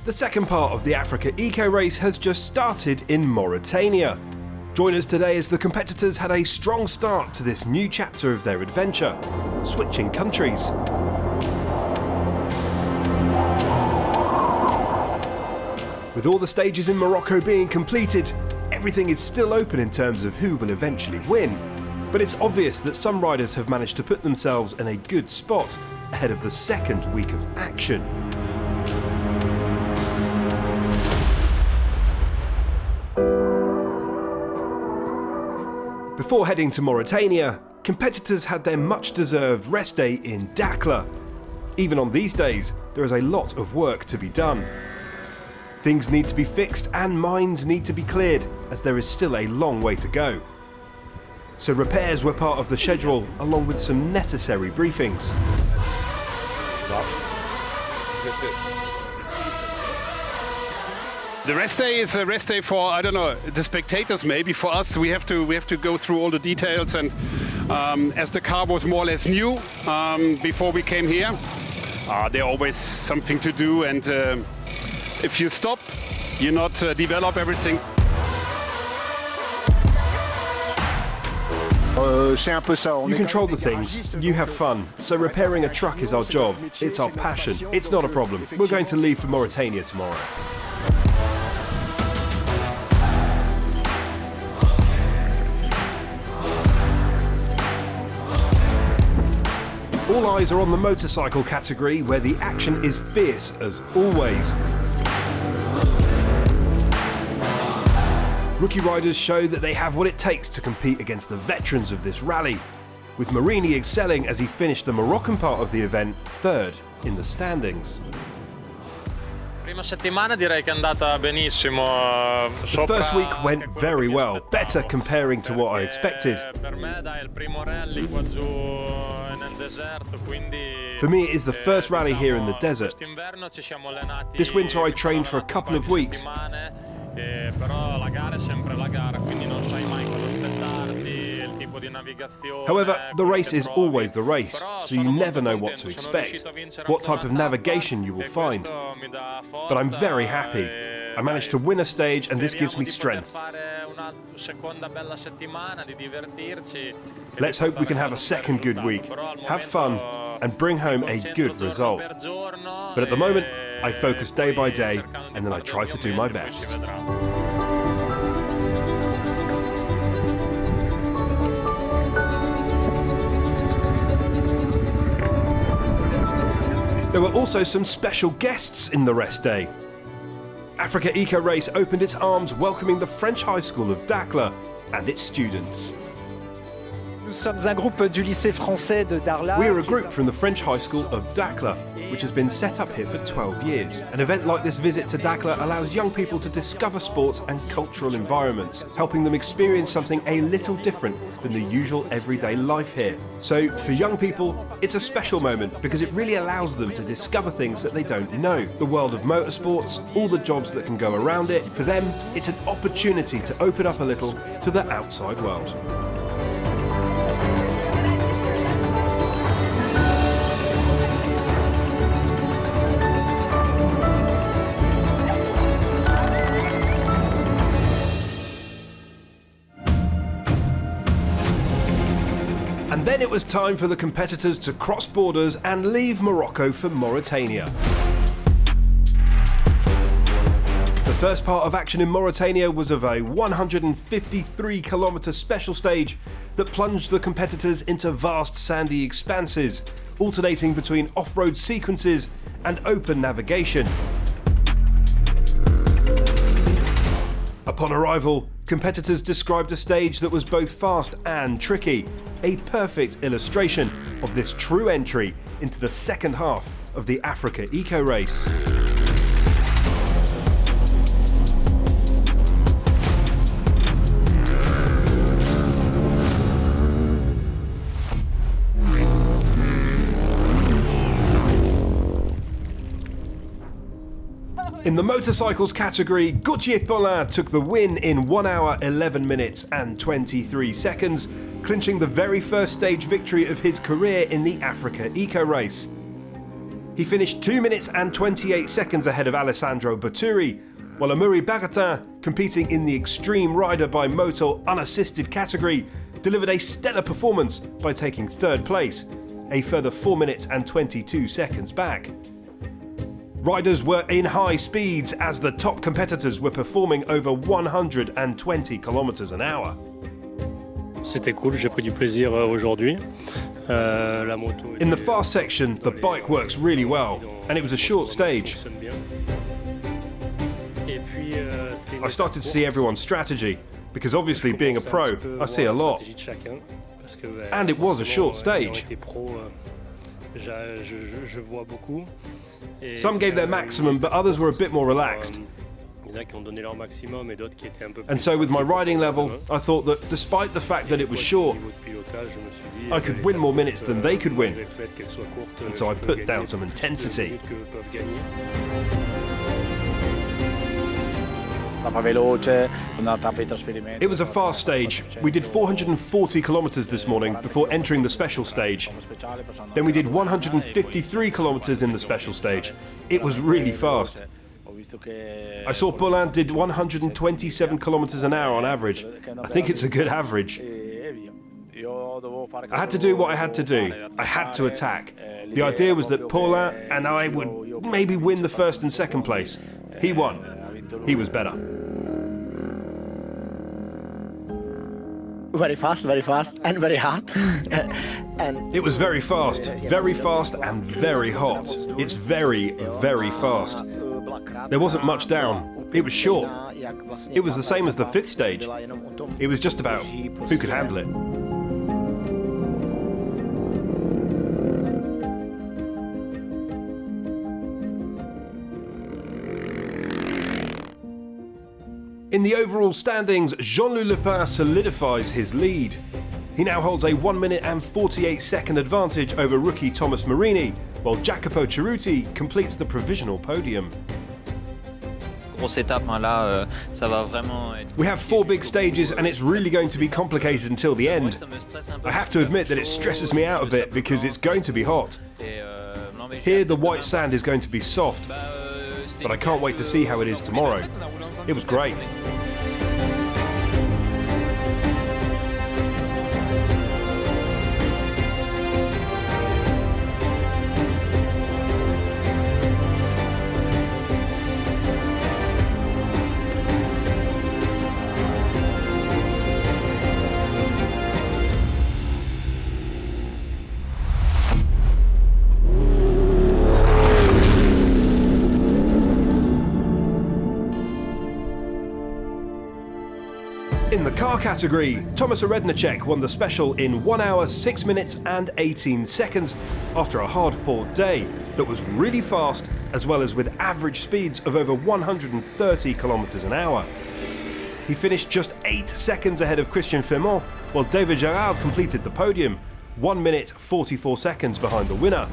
The second part of the Africa Eco Race has just started in Mauritania. Join us today as the competitors had a strong start to this new chapter of their adventure, switching countries. With all the stages in Morocco being completed, everything is still open in terms of who will eventually win. But it's obvious that some riders have managed to put themselves in a good spot ahead of the second week of action. Before heading to Mauritania, competitors had their much-deserved rest day in Dakhla. Even on these days, there is a lot of work to be done. Things need to be fixed and mines need to be cleared, as there is still a long way to go. So repairs were part of the schedule, along with some necessary briefings. The rest day is a rest day for, I don't know, the spectators maybe. For us, we have to go through all the details, and as the car was more or less new before we came here, there's always something to do, and if you stop, you not develop everything. You control the things, you have fun, so repairing a truck is our job, it's our passion, it's not a problem. We're going to leave for Mauritania tomorrow. All eyes are on the motorcycle category, where the action is fierce as always. Rookie riders show that they have what it takes to compete against the veterans of this rally, with Marini excelling as he finished the Moroccan part of the event third in the standings. The first week went very well, better comparing to what I expected. For me, it is the first rally here in the desert. This winter I trained for a couple of weeks. However, the race is always the race, so you never know what to expect, what type of navigation you will find. But I'm very happy. I managed to win a stage, and this gives me strength. Let's hope we can have a second good week, have fun, and bring home a good result. But at the moment, I focus day by day, and then I try to do my best. There were also some special guests in the rest day. Africa Eco Race opened its arms welcoming the French High School of Dakhla and its students. We are a group from the French High School of Dakhla, which has been set up here for 12 years. An event like this visit to Dakhla allows young people to discover sports and cultural environments, helping them experience something a little different than the usual everyday life here. So for young people, it's a special moment because it really allows them to discover things that they don't know. The world of motorsports, all the jobs that can go around it. For them, it's an opportunity to open up a little to the outside world. And then it was time for the competitors to cross borders and leave Morocco for Mauritania. The first part of action in Mauritania was of a 153-kilometre special stage that plunged the competitors into vast sandy expanses, alternating between off-road sequences and open navigation. Upon arrival, competitors described a stage that was both fast and tricky, a perfect illustration of this true entry into the second half of the Africa Eco Race. In the motorcycles category, Gauthier Paulin took the win in 1 hour 11 minutes and 23 seconds, clinching the very first stage victory of his career in the Africa Eco Race. He finished 2 minutes and 28 seconds ahead of Alessandro Botturi, while Amaury Baratin, competing in the Extreme Rider by Moto unassisted category, delivered a stellar performance by taking third place, a further 4 minutes and 22 seconds back. Riders were in high speeds as the top competitors were performing over 120 kilometers an hour. C'était cool, j'ai pris du plaisir aujourd'hui. La moto. In the fast section, the bike works really well, and it was a short stage. I started to see everyone's strategy, because obviously being a pro, I see a lot. And it was a short stage. Some gave their maximum, but others were a bit more relaxed. And so with my riding level, I thought that despite the fact that it was short, I could win more minutes than they could win. And so I put down some intensity. It was a fast stage. We did 440 kilometers this morning before entering the special stage. Then we did 153 kilometers in the special stage. It was really fast. I saw Paulin did 127 kilometers an hour on average. I think it's a good average. I had to do what I had to do. I had to attack. The idea was that Paulin and I would maybe win the first and second place. He won. He was better. Very fast, and very hot. It was very fast and very hot. It's very, very fast. There wasn't much down. It was short. It was the same as the fifth stage. It was just about who could handle it. In the overall standings, Jean-Loup Lepin solidifies his lead. He now holds a 1 minute and 48 second advantage over rookie Thomas Marini, while Jacopo Cerruti completes the provisional podium. We have 4 big stages and it's really going to be complicated until the end. I have to admit that it stresses me out a bit because it's going to be hot. Here the white sand is going to be soft, but I can't wait to see how it is tomorrow. It was great. In the car category, Thomas Rednacek won the special in 1 hour, 6 minutes and 18 seconds after a hard-fought day that was really fast, as well as with average speeds of over 130 kilometers an hour. He finished just 8 seconds ahead of Christian Femont, while David Gerard completed the podium, 1 minute 44 seconds behind the winner.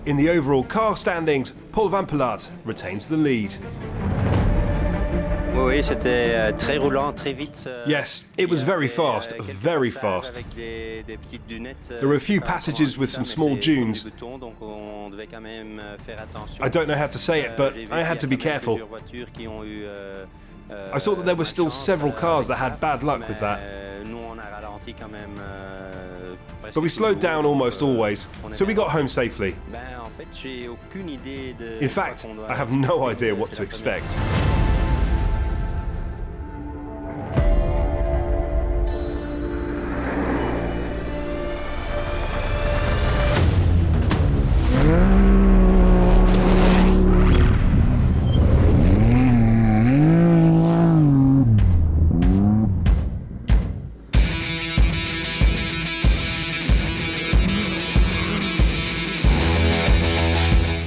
In the overall car standings, Paul Van Poelart retains the lead. Yes, it was very fast, very fast. There were a few passages with some small dunes. I don't know how to say it, but I had to be careful. I saw that there were still several cars that had bad luck with that. But we slowed down almost always, so we got home safely. In fact, I have no idea what to expect.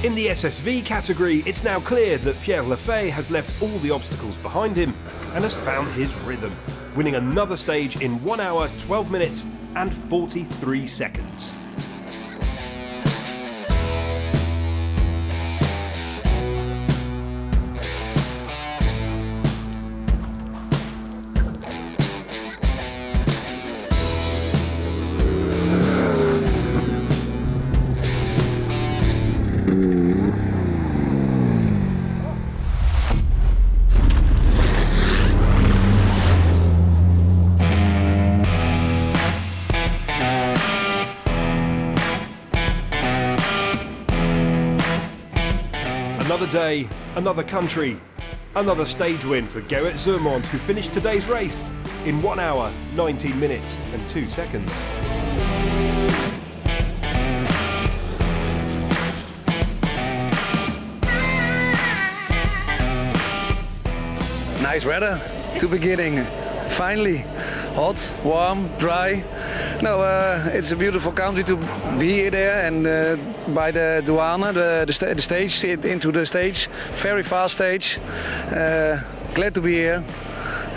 In the SSV category, it's now clear that Pierre Lefay has left all the obstacles behind him and has found his rhythm, winning another stage in 1 hour, 12 minutes and 43 seconds. day, another country, another stage win for Gerrit Zurmond, who finished today's race in 1 hour, 19 minutes and 2 seconds. Nice weather to beginning. Finally, hot, warm, dry. No, it's a beautiful country to be there, and by the douane, the stage, into the stage, very fast stage. Glad to be here,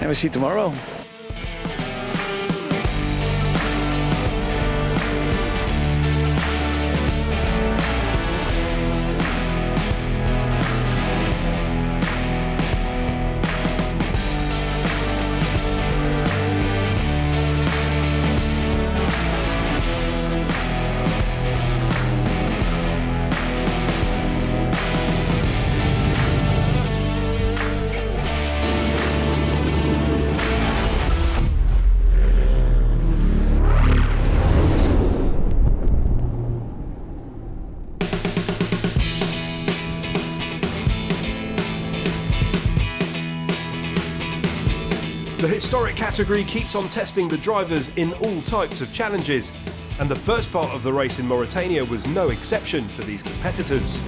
and we see you tomorrow. The historic category keeps on testing the drivers in all types of challenges, and the first part of the race in Mauritania was no exception for these competitors.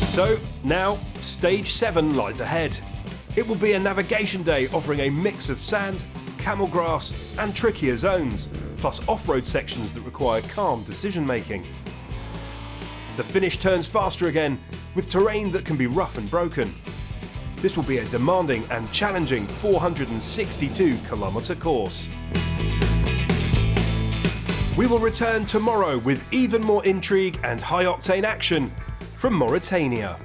So, now, Stage 7 lies ahead. It will be a navigation day offering a mix of sand, camel grass and trickier zones, plus off-road sections that require calm decision-making. The finish turns faster again, with terrain that can be rough and broken. This will be a demanding and challenging 462-kilometre course. We will return tomorrow with even more intrigue and high-octane action from Mauritania.